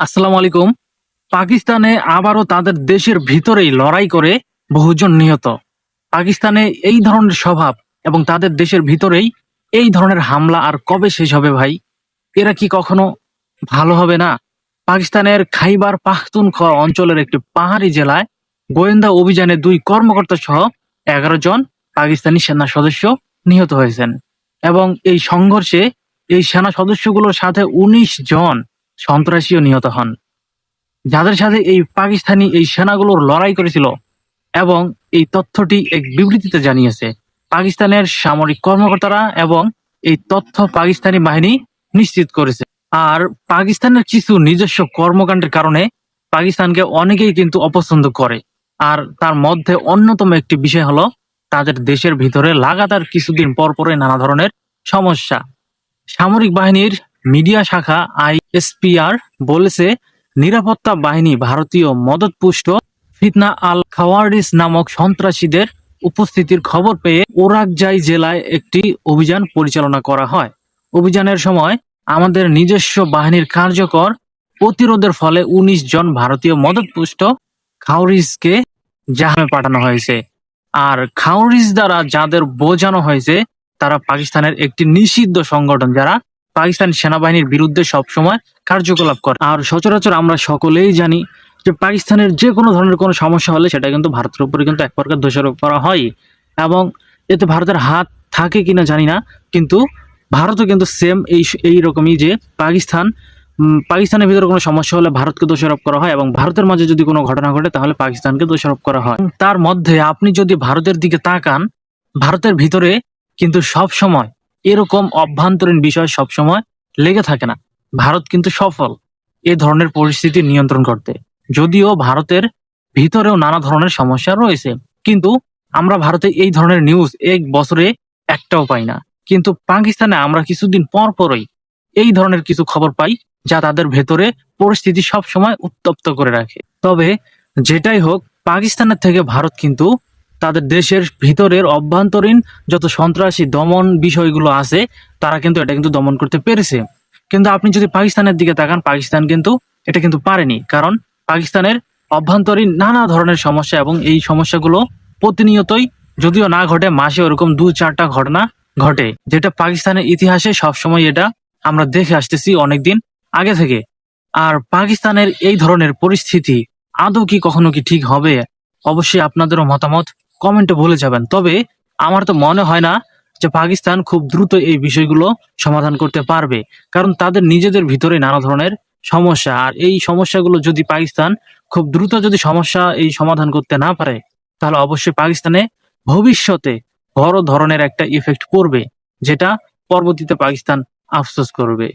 আসসালামু আলাইকুম। পাকিস্তানে আবারও তাদের দেশের ভিতরেই লড়াই করে বহুজন নিহত। পাকিস্তানে এই ধরনের স্বভাব এবং তাদের দেশের ভিতরেই এই ধরনের হামলা আর কবে শেষ হবে ভাই? এরা কি কখনো ভালো হবে না? পাকিস্তানের খাইবার পাখতুনখোয়া অঞ্চলের একটি পাহাড়ি জেলায় গোয়েন্দা অভিযানে ২ কর্মকর্তা সহ ১১ জন পাকিস্তানি সেনা সদস্য নিহত হয়েছেন এবং এই সংঘর্ষে এই সেনা সদস্যগুলোর সাথে ১৯ জন সন্ত্রাসীও নিহত হন। যাদের সাথে এই পাকিস্তানি এই সেনাগুলোর লড়াই করেছিল এবং এই তথ্যটি এক বিবৃতিতে জানিয়েছে পাকিস্তানের সামরিক কর্মকর্তারা এবং এই তথ্য পাকিস্তানি বাহিনী নিশ্চিত করেছে। আর পাকিস্তানের কিছু নিজস্ব কর্মকাণ্ডের কারণে পাকিস্তানকে অনেকেই কিন্তু অপছন্দ করে। আর তার মধ্যে অন্যতম একটি বিষয় হলো তাদের দেশের ভিতরে লাগাতার কিছুদিন পর পরই নানা ধরনের সমস্যা। সামরিক বাহিনীর মিডিয়া শাখা আইএসপিআর বলেছে নিরাপত্তা বাহিনী ভারতীয় মদতপুষ্ট ফিতনা আল খাওয়ারিস নামক সন্ত্রাসীদের উপস্থিতির খবর পেয়ে ওরাকজাই জেলায় একটি অভিযান পরিচালনা করা হয়। অভিযানের সময় আমাদের নিজস্ব বাহিনীর কার্যকর প্রতিরোধের ফলে ১৯ জন ভারতীয় মদতপুষ্ট খাওয়ারিজকে জাহামে পাঠানো হয়েছে। আর খাওয়ারিজ দ্বারা যাদের বোঝানো হয়েছে তারা পাকিস্তানের একটি নিষিদ্ধ সংগঠন যারা পাকিস্তান সেনাবাহিনীর বিরুদ্ধে সবসময় কার্যকলাপ করে। আর সচরাচর আমরা সকলেই জানি যে পাকিস্তানের যে কোনো ধরনের কোনো সমস্যা হলে সেটা কিন্তু ভারতের উপরে কিন্তু এক প্রকার দোষারোপ করা হয় এবং এতে ভারতের হাত থাকে কিনা জানি না, কিন্তু ভারতও কিন্তু সেম এই রকমই যে পাকিস্তানের ভিতরে কোনো সমস্যা হলে ভারতকে দোষারোপ করা হয় এবং ভারতের মাঝে যদি কোনো ঘটনা ঘটে তাহলে পাকিস্তানকে দোষারোপ করা হয়। তার মধ্যে আপনি যদি ভারতের দিকে তাকান, ভারতের ভিতরে কিন্তু সব সময় এরকম অভ্যন্তরীণ বিষয় সব সময় লেগে থাকে না। ভারত কিন্তু সফল এ ধরনের পরিস্থিতি নিয়ন্ত্রণ করতে, যদিও ভারতের ভিতরেও নানা ধরনের সমস্যা রয়েছে, কিন্তু আমরা ভারতে এই ধরনের নিউজ এক বছরে একটাও পাই না। কিন্তু পাকিস্তানে আমরা কিছুদিন পর পরই এই ধরনের কিছু খবর পাই যা তাদের ভেতরে পরিস্থিতি সব সময় উত্তপ্ত করে রাখে। তবে যেটাই হোক, পাকিস্তানের থেকে ভারত কিন্তু তাদের দেশের ভিতরের অভ্যন্তরীণ যত সন্ত্রাসী দমন বিষয়গুলো আছে তারা কিন্তু এটা কিন্তু দমন করতে পেরেছে। কিন্তু আপনি যদি পাকিস্তানের দিকে তাকান, পাকিস্তান কিন্তু এটা কিন্তু পারেনি, কারণ পাকিস্তানের অভ্যন্তরীণ নানা ধরনের সমস্যা এবং এই সমস্যাগুলো প্রতিনিয়তই, যদিও না ঘটে মাসে ওরকম ২-৪টা ঘটনা ঘটে, যেটা পাকিস্তানের ইতিহাসে সবসময় এটা আমরা দেখে আসতেছি অনেকদিন আগে থেকে। আর পাকিস্তানের এই ধরনের পরিস্থিতি আদৌ কি কখনো কি ঠিক হবে? অবশ্যই আপনাদেরও মতামত কমেন্টে বলে যাবেন। তবে আমার তো মনে হয় না যে পাকিস্তান খুব দ্রুত এই বিষয়গুলো সমাধান করতে পারবে, কারণ তাদের নিজেদের ভিতরে নানা ধরনের সমস্যা। আর এই সমস্যাগুলো যদি পাকিস্তান খুব দ্রুত যদি সমস্যা এই সমাধান করতে না পারে তাহলে অবশ্যই পাকিস্তানে ভবিষ্যতে বড় ধরনের একটা ইফেক্ট পড়বে, যেটা পরবর্তীতে পাকিস্তান আফসোস করবে।